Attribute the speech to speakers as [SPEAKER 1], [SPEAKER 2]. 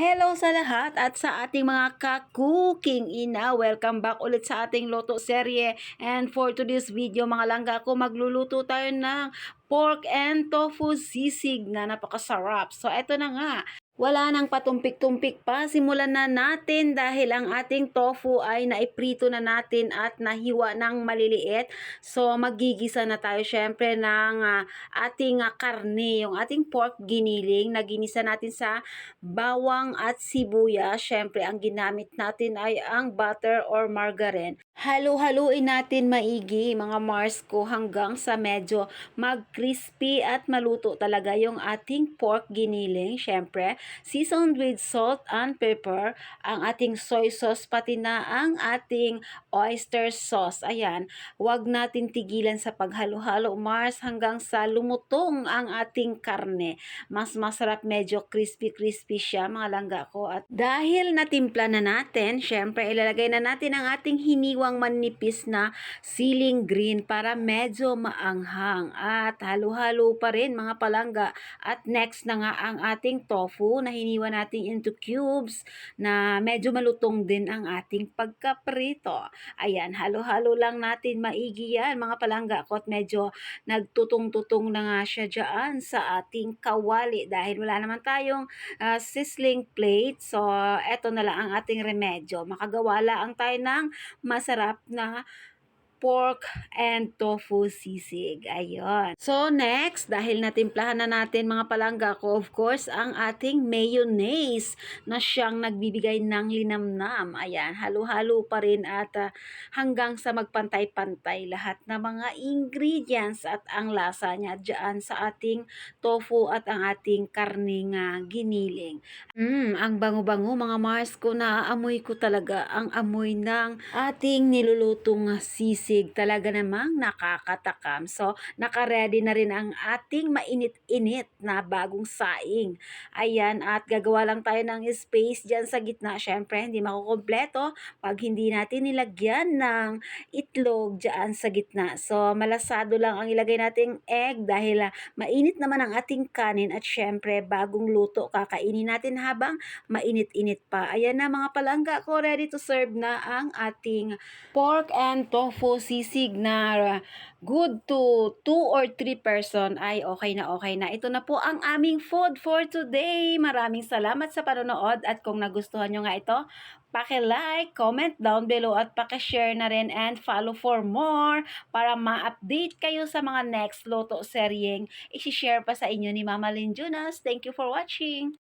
[SPEAKER 1] Hello sa lahat at sa ating mga ka-cooking ina. Welcome back ulit sa ating Loto serye. And for today's video mga langga ko, magluluto tayo ng pork and tofu sisig na napakasarap. So eto na nga. Wala nang patumpik-tumpik pa, simulan na natin dahil ang ating tofu ay naiprito na natin at nahiwa ng maliliit. So magigisa na tayo syempre ng ating karne, yung ating pork giniling na ginisa natin sa bawang at sibuyas. Syempre ang ginamit natin ay ang butter or margarine. Halu-haluin natin maigi mga Mars ko hanggang sa medyo mag-crispy at maluto talaga yung ating pork giniling. Syempre, seasoned with salt and pepper, ang ating soy sauce pati na ang ating oyster sauce. Ayan, wag natin tigilan sa paghalo-halo Mars hanggang sa lumutong ang ating karne. Mas masarap medyo crispy-crispy siya mga langga ko. At dahil natimpla na natin, syempre ilalagay na natin ang ating hiniwang manipis na siling green para medyo maanghang. At halo-halo pa rin mga palangga. At next na nga ang ating tofu na hiniwa natin into cubes na medyo malutong din ang ating pagkaprito. Ayan, halo-halo lang natin maigi yan mga palangga ko at medyo nagtutong-tutong na nga siya dyan sa ating kawali dahil wala naman tayong sizzling plate. So, eto na lang ang ating remedyo. Makagawa lang tayo ng masarap na pork and tofu sisig. Ayun. So, next, dahil natimplahan na natin mga palangga ko, of course, ang ating mayonnaise na siyang nagbibigay ng linamnam. Ayan, halo-halo pa rin at hanggang sa magpantay-pantay lahat ng mga ingredients at ang lasa niya dyan sa ating tofu at ang ating karning giniling. Ang bango-bango mga Mars ko, naaamoy ko talaga ang amoy ng ating nilulutong sisig. Talaga namang nakakatakam. So, naka-ready na rin ang ating mainit-init na bagong saing. Ayan, at gagawa lang tayo ng space dyan sa gitna. Syempre, hindi makukompleto pag hindi natin nilagyan ng itlog dyan sa gitna. So, malasado lang ang ilagay nating egg dahil mainit naman ang ating kanin at syempre, bagong luto kakainin natin habang mainit-init pa. Ayan na mga palangga ko, ready to serve na ang ating pork and tofu sisig na good to 2 or 3 person ay okay na okay na. Ito na po ang aming food for today. Maraming salamat sa panonood at kung nagustuhan nyo nga ito, paki-like, comment down below at paki-share na rin and follow for more para ma-update kayo sa mga next Loto seryeng isi-share pa sa inyo ni Mama Lynn Jonas. Thank you for watching!